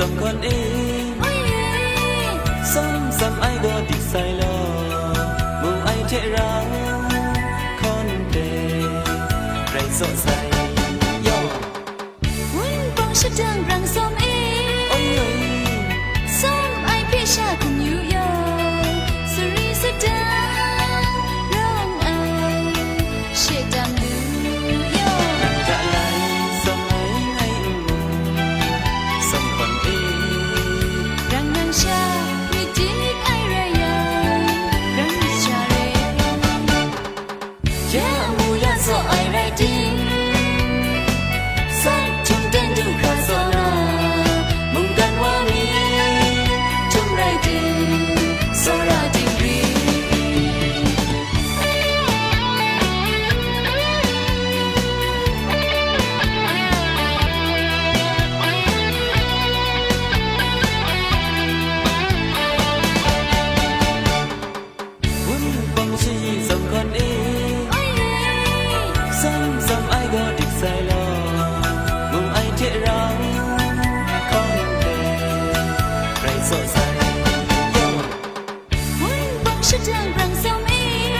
องคนเองซ้ำไอก็ติดใส่ล้อมูไอเจเราคนเดไรสดใสย่อวุ่นปองฉันจังรังส้มเองส้มไอพี่ชาคุณอยู่ยอสุริสดาร้องไอเชื่อจำดูยอจะไหลส้มไอให้ส้มคนเองรังนางชามีจิกไอไรยังรังมิชาเรยามูยาโซไอไรจิงสักทุ่มเต้นดูคราโซนามุงกันว่ามีทุ่มไรจิงโซราจิงรีวุ่นปองชีสองคนเองซ้ำไอก็ติดใส่ล้อมูไอเจเราคนเดไรสดใสย่อวุ่นปองฉันจังรังส้มเอง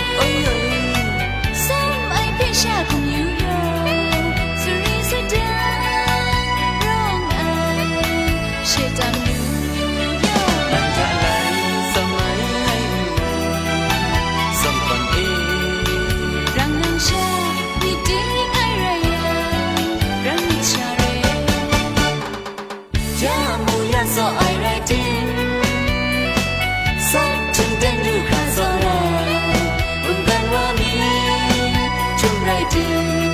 ส้มไอพี่ชาคุณอยู่ยอสุริสดาร้องไอเชื่อจำดูยอจะไหลสมัยให้ส้มคนเอง รังนางชามีดีไอไรยังรังมิชาเรยามูยาโซไอไรจิงสักทุ่มเต้นดูคราโซนามุงกันว่ามีทุ่มไรจิง